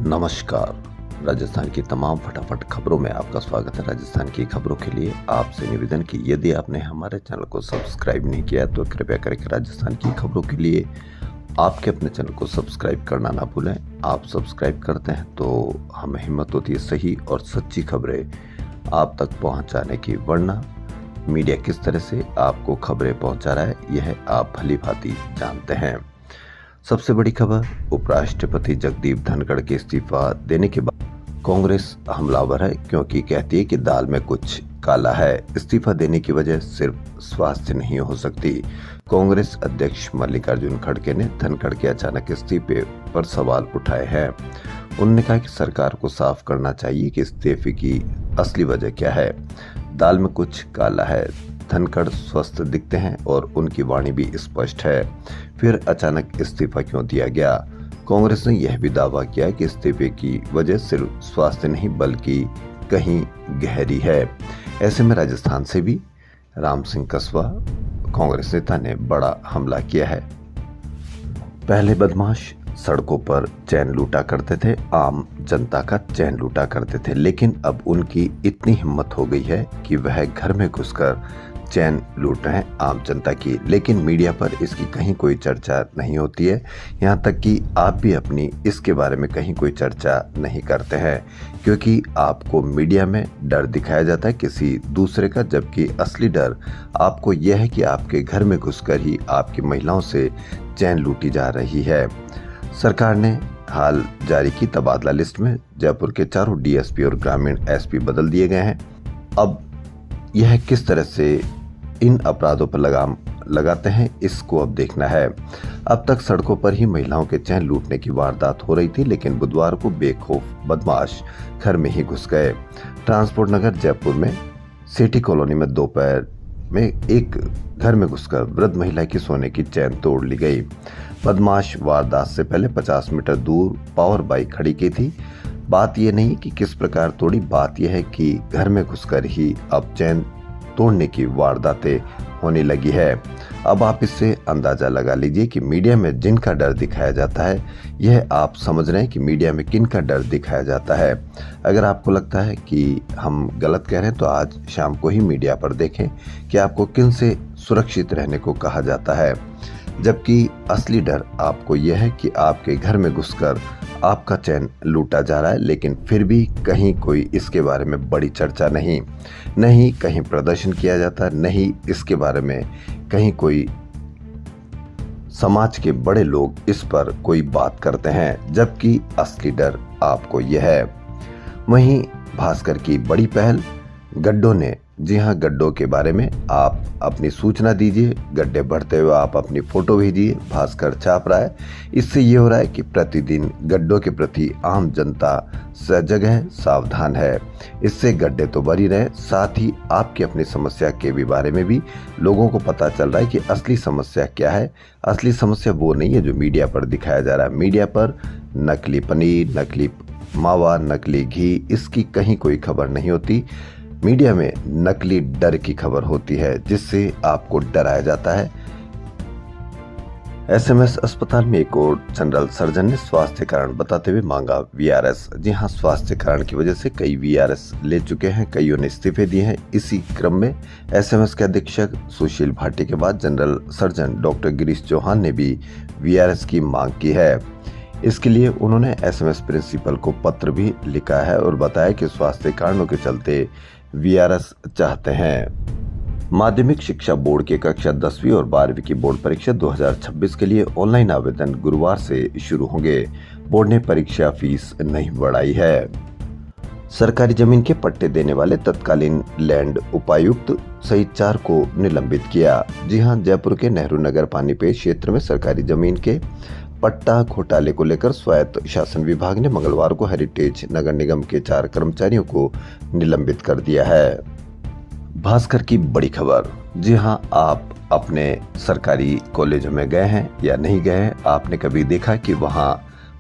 नमस्कार। राजस्थान की तमाम फटाफट खबरों में आपका स्वागत है। राजस्थान की खबरों के लिए आपसे निवेदन कि यदि आपने हमारे चैनल को सब्सक्राइब नहीं किया तो कृपया करके राजस्थान की खबरों के लिए आपके अपने चैनल को सब्सक्राइब करना ना भूलें। आप सब्सक्राइब करते हैं तो हमें हिम्मत होती है सही और सच्ची खबरें आप तक पहुंचाने की, वरना मीडिया किस तरह से आपको खबरें पहुंचा रहा है यह आप भली भांति जानते हैं। सबसे बड़ी खबर, उपराष्ट्रपति जगदीप धनखड़ के इस्तीफा देने के बाद कांग्रेस हमलावर है, क्योंकि कहती है कि दाल में कुछ काला है। इस्तीफा देने की वजह सिर्फ स्वास्थ्य नहीं हो सकती। कांग्रेस अध्यक्ष मल्लिकार्जुन खड़गे ने धनखड़ के अचानक इस्तीफे पर सवाल उठाए हैं। उन्होंने कहा कि सरकार को साफ करना चाहिए कि इस्तीफे की असली वजह क्या है। दाल में कुछ काला है। धनखड़ स्वस्थ दिखते हैं और उनकी वाणी भी स्पष्ट है, फिर अचानक इस्तीफा क्यों दिया गया। कांग्रेस ने यह भी दावा किया कि इस्तीफे की वजह सिर्फ स्वास्थ्य नहीं बल्कि कहीं गहरी है। ऐसे में राजस्थान से भी राम सिंह कस्वा कांग्रेस नेता ने बड़ा हमला किया है। पहले बदमाश सड़कों पर चैन लूटा करते थे, आम जनता का चैन लूटा करते थे, लेकिन अब उनकी इतनी हिम्मत हो गई है कि वह घर में घुसकर चैन लूट रहे हैं आम जनता की। लेकिन मीडिया पर इसकी कहीं कोई चर्चा नहीं होती है, यहाँ तक कि आप भी अपनी इसके बारे में कहीं कोई चर्चा नहीं करते हैं, क्योंकि आपको मीडिया में डर दिखाया जाता है किसी दूसरे का, जबकि असली डर आपको यह है कि आपके घर में घुसकर ही आपकी महिलाओं से चैन लूटी जा रही है। सरकार ने हाल जारी की तबादला लिस्ट में जयपुर के चारों डीएसपी और ग्रामीण एसपी बदल दिए गए हैं। अब यह किस तरह से इन अपराधों पर लगाम लगाते हैं, इसको अब देखना है। अब तक सड़कों पर ही महिलाओं के चैन लूटने की वारदात हो रही थी, लेकिन बुधवार को बेखौफ बदमाश घर में ही घुस गए। ट्रांसपोर्ट नगर जयपुर में सिटी कॉलोनी में दोपहर में एक घर में घुसकर वृद्ध महिला की सोने की चैन तोड़ ली गई। बदमाश वारदात से पहले 50 मीटर दूर पावर बाइक खड़ी की थी। बात यह नहीं कि किस प्रकार तोड़ी, बात यह है कि घर में घुसकर ही अब चैन तोड़ने की वारदातें होने लगी है। अब आप इससे अंदाजा लगा लीजिए कि मीडिया में जिनका डर दिखाया जाता है, यह आप समझ रहे हैं कि मीडिया में किन का डर दिखाया जाता है। अगर आपको लगता है कि हम गलत कह रहे हैं तो आज शाम को ही मीडिया पर देखें कि आपको किन से सुरक्षित रहने को कहा जाता है, जबकि असली डर आपको यह है कि आपके घर में घुसकर आपका चैन लूटा जा रहा है, लेकिन फिर भी कहीं कोई इसके बारे में बड़ी चर्चा नहीं कहीं प्रदर्शन किया जाता, नहीं इसके बारे में कहीं कोई समाज के बड़े लोग इस पर कोई बात करते हैं, जबकि असली डर आपको यह है। वहीं भास्कर की बड़ी पहल, गड्ढों ने, जी हाँ, गड्ढों के बारे में आप अपनी सूचना दीजिए, गड्ढे बढ़ते हुए आप अपनी फोटो भेजिए। भास्कर छाप रहा है। इससे ये हो रहा है कि प्रतिदिन गड्ढों के प्रति आम जनता सजग है, सावधान है। इससे गड्ढे तो भर ही रहे, साथ ही आपकी अपनी समस्या के भी बारे में भी लोगों को पता चल रहा है कि असली समस्या क्या है। असली समस्या वो नहीं है जो मीडिया पर दिखाया जा रहा है। मीडिया पर नकली पनीर, नकली मावा, नकली घी, इसकी कहीं कोई खबर नहीं होती। मीडिया में नकली डर की खबर होती है, जिससे आपको डराया जाता है। एसएमएस अस्पताल में एक और जनरल सर्जन ने स्वास्थ्य कारण बताते हुए मांगा वीआरएस। जी हां, स्वास्थ्य कारण की वजह से कई वीआरएस ले चुके हैं, कईयों ने इस्तीफे दिए हैं। इसी क्रम में एसएमएस के अधीक्षक सुशील भाटी के बाद general surgeon doctor Girish Chauhan ने भी वीआरएस की मांग की है। इसके लिए उन्होंने एसएमएस प्रिंसिपल को पत्र भी लिखा है और बताया कि स्वास्थ्य कारणों के चलते वीआरएस चाहते हैं। माध्यमिक शिक्षा बोर्ड की कक्षा 10वीं और 12वीं की बोर्ड परीक्षा 2026 के लिए ऑनलाइन आवेदन गुरुवार से शुरू होंगे। बोर्ड ने परीक्षा फीस नहीं बढ़ाई है। सरकारी जमीन के पट्टे देने वाले तत्कालीन लैंड उपायुक्त सहित 4 को निलंबित किया। जी हां, जयपुर के नेहरू नगर पानीपेट क्षेत्र में सरकारी जमीन के पट्टा घोटाले को लेकर स्वायत्त शासन विभाग ने मंगलवार को हेरिटेज नगर निगम के 4 कर्मचारियों को निलंबित कर दिया है। भास्कर की बड़ी खबर, जी हां, आप अपने सरकारी कॉलेजों में गए हैं या नहीं गए हैं? आपने कभी देखा कि वहां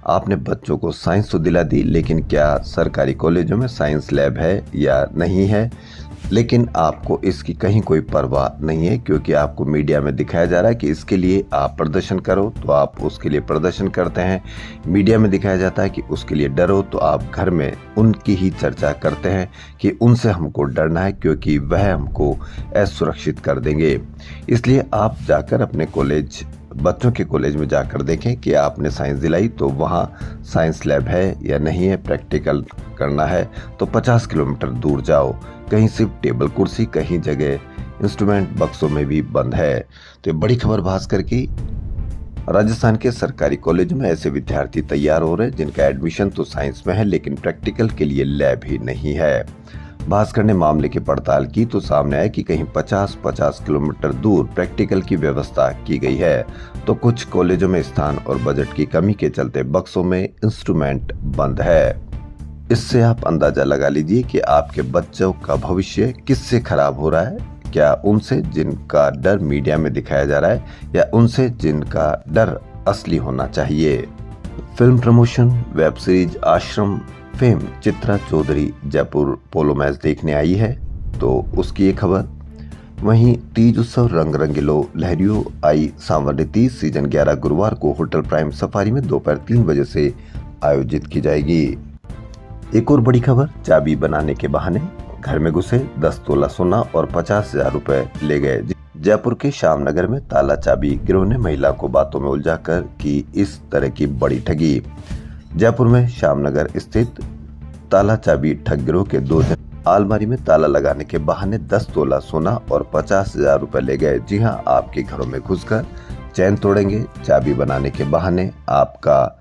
आपने बच्चों को साइंस तो दिला दी, लेकिन क्या सरकारी कॉलेजों में साइंस लैब है या नहीं है? लेकिन आपको इसकी कहीं कोई परवाह नहीं है, क्योंकि आपको मीडिया में दिखाया जा रहा है कि इसके लिए आप प्रदर्शन करो तो आप उसके लिए प्रदर्शन करते हैं। मीडिया में दिखाया जाता है कि उसके लिए डरो तो आप घर में उनकी ही चर्चा करते हैं कि उनसे हमको डरना है क्योंकि वह हमको असुरक्षित कर देंगे। इसलिए आप जाकर अपने कॉलेज, बच्चों के कॉलेज में जाकर देखें कि आपने साइंस दिलाई तो वहाँ साइंस लैब है या नहीं है, प्रैक्टिकल करना है तो 50 किलोमीटर दूर जाओ। कहीं सिर्फ टेबल कुर्सी, कहीं जगह इंस्ट्रूमेंट बक्सों में भी बंद है। तो ये बड़ी खबर भास्कर की। राजस्थान के सरकारी कॉलेज में ऐसे विद्यार्थी तैयार हो रहे हैं जिनका एडमिशन तो साइंस में है लेकिन प्रैक्टिकल के लिए लैब ही नहीं है। भास्कर ने मामले की पड़ताल की तो सामने आया कि कहीं 50-50 किलोमीटर दूर प्रैक्टिकल की व्यवस्था की गई है, तो कुछ कॉलेजों में स्थान और बजट की कमी के चलते बक्सों में इंस्ट्रूमेंट बंद है। इससे आप अंदाजा लगा लीजिए कि आपके बच्चों का भविष्य किससे खराब हो रहा है, क्या उनसे जिनका डर मीडिया में दिखाया जा रहा है या उनसे जिनका डर असली होना चाहिए। फिल्म प्रमोशन, वेब सीरीज आश्रम fame Chitra Chaudhary Jaipur polo match देखने आई है तो उसकी एक खबर। वहीं तीज उत्सव रंग रंगीलो लहरियों आई सांवरने तीज सीजन 11 गुरुवार को होटल प्राइम सफारी में दोपहर 3 बजे से आयोजित की जाएगी। एक और बड़ी खबर, चाबी बनाने के बहाने घर में घुसे 10 तोला सोना और 50,000 रुपए ले गए। जयपुर के श्यामनगर में ताला चाबी गिरोह ने महिला को बातों में उलझाकर की इस तरह की बड़ी ठगी। जयपुर में श्यामनगर स्थित ताला चाबी ठग गिरोह के 2 जन अलमारी में ताला लगाने के बहाने 10 तोला सोना और 50,000 रुपए ले गए। जी हां, आपके घरों में घुसकर चैन तोड़ेंगे, चाबी बनाने के बहाने आपका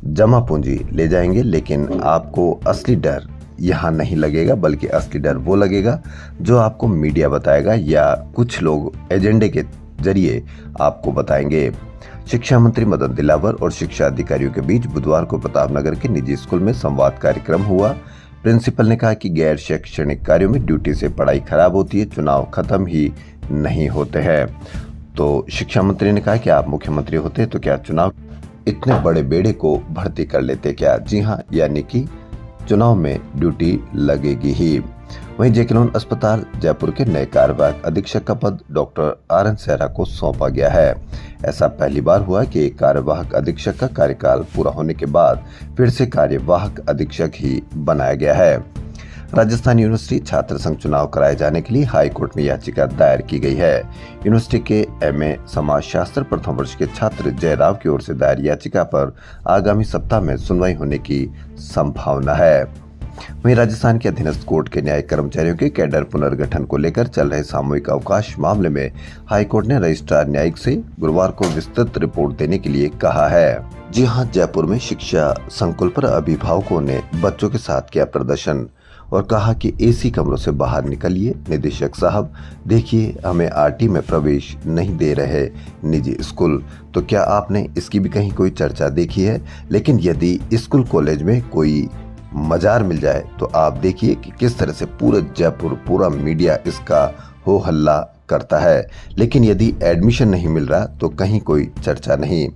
जमा पूंजी ले जाएंगे, लेकिन आपको असली डर यहाँ नहीं लगेगा, बल्कि असली डर वो लगेगा जो आपको मीडिया बताएगा या कुछ लोग एजेंडे के जरिए आपको बताएंगे। शिक्षा मंत्री मदन दिलावर और शिक्षा अधिकारियों के बीच बुधवार को प्रतापनगर के निजी स्कूल में संवाद कार्यक्रम हुआ। प्रिंसिपल ने कहा कि गैर शैक्षणिक कार्यों में ड्यूटी से पढ़ाई खराब होती है, चुनाव खत्म ही नहीं होते हैं। तो शिक्षा मंत्री ने कहा कि आप मुख्यमंत्री होते तो क्या चुनाव इतने बड़े बेड़े को भर्ती कर लेते क्या? जी हाँ, यानी कि चुनाव में ड्यूटी लगेगी ही। वहीं जेके लोन अस्पताल जयपुर के नए कार्यवाहक अधीक्षक का पद डॉक्टर RN सेहरा को सौंपा गया है। ऐसा पहली बार हुआ कि एक कार्यवाहक अधीक्षक का कार्यकाल पूरा होने के बाद फिर से कार्यवाहक अधीक्षक ही बनाया गया है। राजस्थान यूनिवर्सिटी छात्र संघ चुनाव कराए जाने के लिए हाई कोर्ट में याचिका दायर की गई है। यूनिवर्सिटी के MA समाजशास्त्र प्रथम वर्ष के छात्र जयराव की ओर से दायर याचिका पर आगामी सप्ताह में सुनवाई होने की संभावना है। वहीं राजस्थान के अधीनस्थ कोर्ट के न्यायिक कर्मचारियों के कैडर पुनर्गठन को लेकर चल रहे सामूहिक अवकाश मामले में हाईकोर्ट ने रजिस्ट्रार न्यायिक से गुरुवार को विस्तृत रिपोर्ट देने के लिए कहा है। जी हां, जयपुर में शिक्षा संकुल पर अभिभावकों ने बच्चों के साथ किया प्रदर्शन और कहा कि AC कमरों से बाहर निकलिए। निदेशक साहब देखिए, हमें RT में प्रवेश नहीं दे रहे निजी स्कूल। तो क्या आपने इसकी भी कहीं कोई चर्चा देखी है? लेकिन यदि स्कूल कॉलेज में कोई मजार मिल जाए तो आप देखिए कि किस तरह से पूरा जयपुर, पूरा मीडिया इसका हो हल्ला करता है। लेकिन यदि एडमिशन नहीं मिल रहा तो कहीं कोई चर्चा नहीं।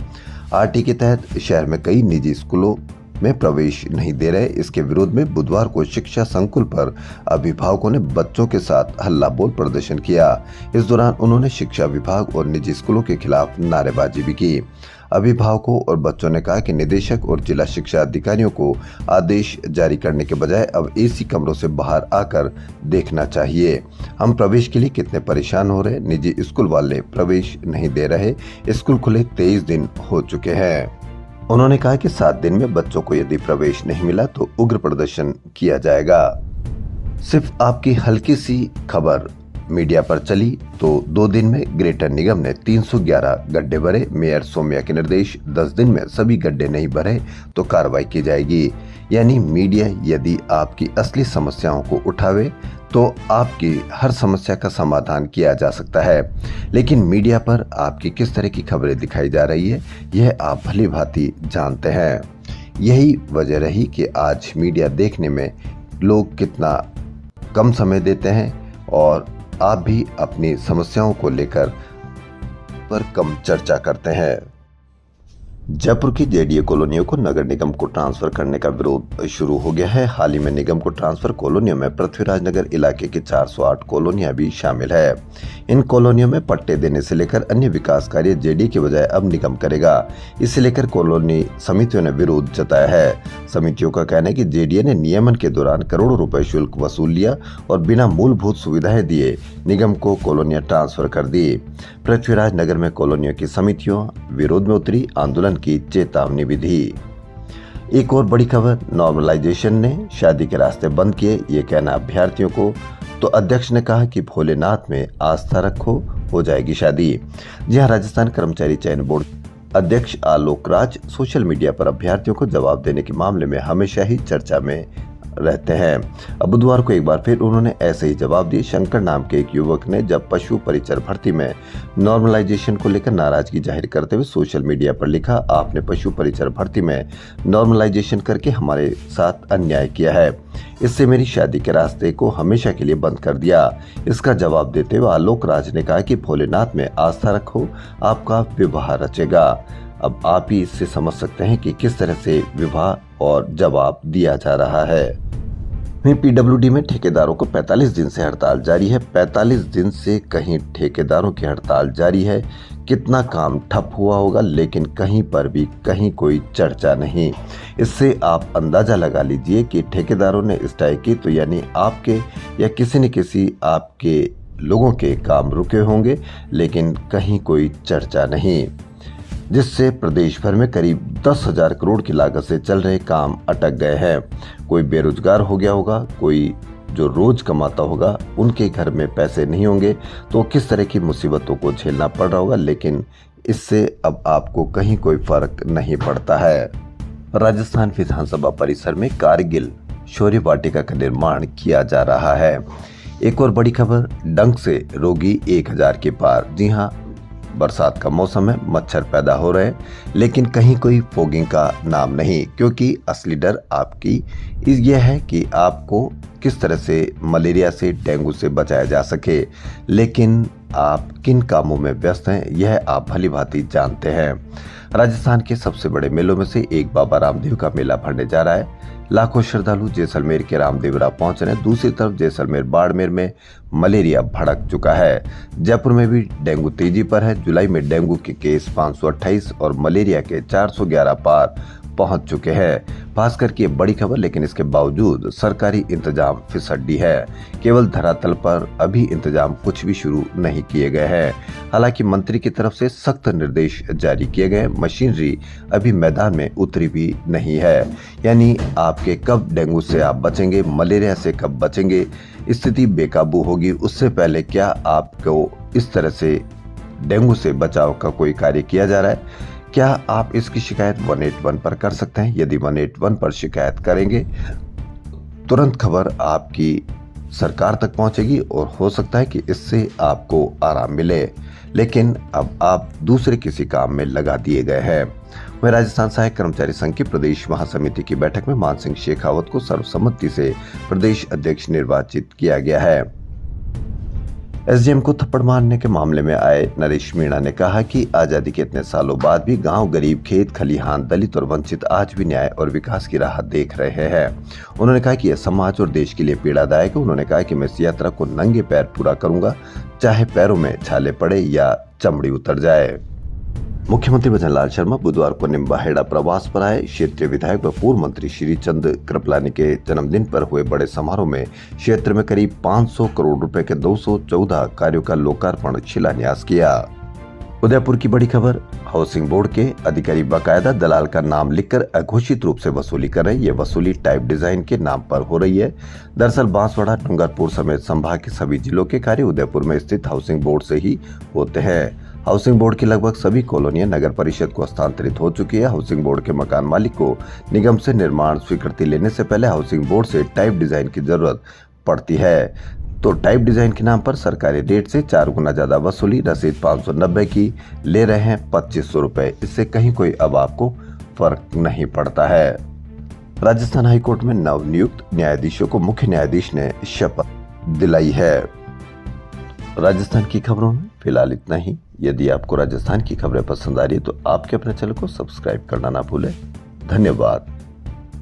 RT के तहत शहर में कई निजी स्कूलों में प्रवेश नहीं दे रहे। इसके विरोध में बुधवार को शिक्षा संकुल पर अभिभावकों ने बच्चों के साथ हल्ला बोल प्रदर्शन किया। इस दौरान उन्होंने शिक्षा विभाग और निजी स्कूलों के खिलाफ नारेबाजी भी की। अभिभावकों और बच्चों ने कहा कि निदेशक और जिला शिक्षा अधिकारियों को आदेश जारी करने के बजाय अब AC कमरों से बाहर आकर देखना चाहिए। हम प्रवेश के लिए कितने परेशान हो रहे, निजी स्कूल वाले प्रवेश नहीं दे रहे। स्कूल खुले 23 दिन हो चुके हैं। उन्होंने कहा कि 7 दिन में बच्चों को यदि प्रवेश नहीं मिला तो उग्र प्रदर्शन किया जाएगा। सिर्फ आपकी हल्की सी खबर मीडिया पर चली तो 2 दिन में ग्रेटर निगम ने 311 गड्ढे भरे। मेयर सौम्या के निर्देश, 10 दिन में सभी गड्ढे नहीं भरे तो कार्रवाई की जाएगी। यानी मीडिया यदि आपकी असली समस्याओं को उठावे तो आपकी हर समस्या का समाधान किया जा सकता है। लेकिन मीडिया पर आपकी किस तरह की खबरें दिखाई जा रही है यह आप भली भांति जानते हैं। यही वजह रही कि आज मीडिया देखने में लोग कितना कम समय देते हैं और आप भी अपनी समस्याओं को लेकर पर कम चर्चा करते हैं। जयपुर की जेडीए कॉलोनियों को नगर निगम को ट्रांसफर करने का विरोध शुरू हो गया है। हाल ही में निगम को ट्रांसफर कॉलोनियों में पृथ्वीराज नगर इलाके की 408 कॉलोनियां भी शामिल है। इन कॉलोनियों में पट्टे देने से लेकर अन्य विकास कार्य जेडीए की बजाय अब निगम करेगा। इसे लेकर कॉलोनी समितियों ने विरोध जताया है। समितियों का कहना है कि जेडीए ने नियमन के दौरान करोड़ों रुपए शुल्क वसूल लिया और बिना मूलभूत सुविधाएं दिए निगम को कॉलोनियां ट्रांसफर कर दी। पृथ्वीराज नगर में कॉलोनियों की समितियों विरोध में उतरी, आंदोलन की चेतावनी भी दी। एक और बड़ी खबर, नॉर्मलाइजेशन ने शादी के रास्ते बंद किए, ये कहना अभ्यर्थियों को। तो अध्यक्ष ने कहा कि भोलेनाथ में आस्था रखो, हो जाएगी शादी। जी हां, राजस्थान कर्मचारी चयन बोर्ड अध्यक्ष आलोक राज सोशल मीडिया पर अभ्यर्थियों को जवाब देने के मामले में हमेशा ही चर्चा में रहते हैं। अब बुधवार को एक बार फिर उन्होंने ऐसे ही जवाब दिए। शंकर नाम के एक युवक ने जब पशु परिचर भर्ती में नॉर्मलाइजेशन को लेकर नाराजगी जाहिर करते हुए सोशल मीडिया पर लिखा, आपने पशु परिचर भर्ती में नॉर्मलाइजेशन करके हमारे साथ अन्याय किया है, इससे मेरी शादी के रास्ते को हमेशा के लिए बंद कर दिया। इसका जवाब देते हुए आलोक राज ने कहा कि भोलेनाथ में आस्था रखो, आपका विवाह रचेगा। अब आप ही इससे समझ सकते हैं कि किस तरह से विवाह और जवाब दिया जा रहा है। पीडब्ल्यूडी में ठेकेदारों को 45 दिन से हड़ताल जारी है। 45 दिन से कहीं ठेकेदारों की हड़ताल जारी है। कितना काम ठप हुआ होगा, लेकिन कहीं पर भी कहीं कोई चर्चा नहीं। इससे आप अंदाजा लगा लीजिए कि ठेकेदारों ने स्ट्राइक की तो यानी आपके या किसी न किसी आपके लोगों के काम रुके होंगे, लेकिन कहीं कोई चर्चा नहीं, जिससे प्रदेश भर में करीब 10,000 करोड़ की लागत से चल रहे काम अटक गए हैं। कोई बेरोजगार हो गया होगा, कोई जो रोज कमाता होगा उनके घर में पैसे नहीं होंगे, तो किस तरह की मुसीबतों को झेलना पड़ रहा होगा, लेकिन इससे अब आपको कहीं कोई फर्क नहीं पड़ता है। राजस्थान विधानसभा परिसर में कारगिल शौर्य वाटिका का निर्माण किया जा रहा है। एक और बड़ी खबर, डंक से रोगी 1000 के पार। जी हाँ, बरसात का मौसम है, मच्छर पैदा हो रहे हैं, लेकिन कहीं कोई फॉगिंग का नाम नहीं, क्योंकि असली डर आपकी यह है कि आपको किस तरह से मलेरिया से, डेंगू से बचाया जा सके। लेकिन आप किन कामों में व्यस्त हैं, यह आप भली भांति जानते हैं। राजस्थान के सबसे बड़े मेलों में से एक बाबा रामदेव का मेला भरने जा रहा है। लाखों श्रद्धालु जैसलमेर के रामदेवरा पहुंच रहे हैं। दूसरी तरफ जैसलमेर बाड़मेर में मलेरिया भड़क चुका है। जयपुर में भी डेंगू तेजी पर है। जुलाई में डेंगू के केस 528 और मलेरिया के 411 पार पहुंच चुके हैं। भास्कर की बड़ी खबर, लेकिन इसके बावजूद सरकारी इंतजाम फिसड्डी है। केवल धरातल पर अभी इंतजाम कुछ भी शुरू नहीं किए गए हैं। हालांकि मंत्री की तरफ से सख्त निर्देश जारी किए गए, मशीनरी अभी मैदान में उतरी भी नहीं है। यानी आपके कब डेंगू से आप बचेंगे, मलेरिया से कब बचेंगे, स्थिति बेकाबू होगी, उससे पहले क्या आपको इस तरह से डेंगू से बचाव का कोई कार्य किया जा रहा है? क्या आप इसकी शिकायत 181 पर कर सकते हैं? यदि 181 पर शिकायत करेंगे, तुरंत खबर आपकी सरकार तक पहुंचेगी और हो सकता है कि इससे आपको आराम मिले। लेकिन अब आप दूसरे किसी काम में लगा दिए गए हैं। वहीं राजस्थान सहायक कर्मचारी संघ की प्रदेश महासमिति की बैठक में मान सिंह शेखावत को सर्वसम्मति से प्रदेश अध्यक्ष निर्वाचित किया गया है। एसडीएम को थप्पड़ मारने के मामले में आए नरेश मीणा ने कहा कि आजादी के इतने सालों बाद भी गांव, गरीब, खेत खलिहान, दलित और वंचित आज भी न्याय और विकास की राह देख रहे हैं। उन्होंने कहा कि यह समाज और देश के लिए पीड़ादायक है। उन्होंने कहा कि मैं इस यात्रा को नंगे पैर पूरा करूंगा, चाहे पैरों में छाले पड़े या चमड़ी उतर जाए। मुख्यमंत्री भजनलाल शर्मा बुधवार को निम्बाहेड़ा प्रवास पर आए। क्षेत्रीय विधायक व पूर्व मंत्री श्री चंद कृपलानी के जन्मदिन पर हुए बड़े समारोह में क्षेत्र में करीब 500 करोड़ रुपए के 214 कार्यों का लोकार्पण शिलान्यास किया। उदयपुर की बड़ी खबर, हाउसिंग बोर्ड के अधिकारी बाकायदा दलाल का नाम लिखकर अघोषित रूप से वसूली कर रहे हैं। ये वसूली टाइप डिजाइन के नाम पर हो रही है। दरअसल बांसवाड़ा, डूंगरपुर समेत संभाग के सभी जिलों के कार्य उदयपुर में स्थित हाउसिंग बोर्ड से ही होते हैं। हाउसिंग बोर्ड की लगभग सभी कॉलोनियां नगर परिषद को हस्तांतरित हो चुकी है। हाउसिंग बोर्ड के मकान मालिक को निगम से निर्माण स्वीकृति लेने से पहले हाउसिंग बोर्ड से टाइप डिजाइन की जरूरत पड़ती है। तो टाइप डिजाइन के नाम पर सरकारी रेट से 4 गुना ज्यादा वसूली, रसीद 590 की ले रहे हैं 2500 रुपए। इससे कहीं कोई अब आपको फर्क नहीं पड़ता है। राजस्थान हाईकोर्ट में नवनियुक्त न्यायाधीशों को मुख्य न्यायाधीश ने शपथ दिलाई है। राजस्थान की खबरों में फिलहाल इतना ही। यदि आपको राजस्थान की खबरें पसंद आ रही है तो आपके अपने चैनल को सब्सक्राइब करना ना भूलें। धन्यवाद।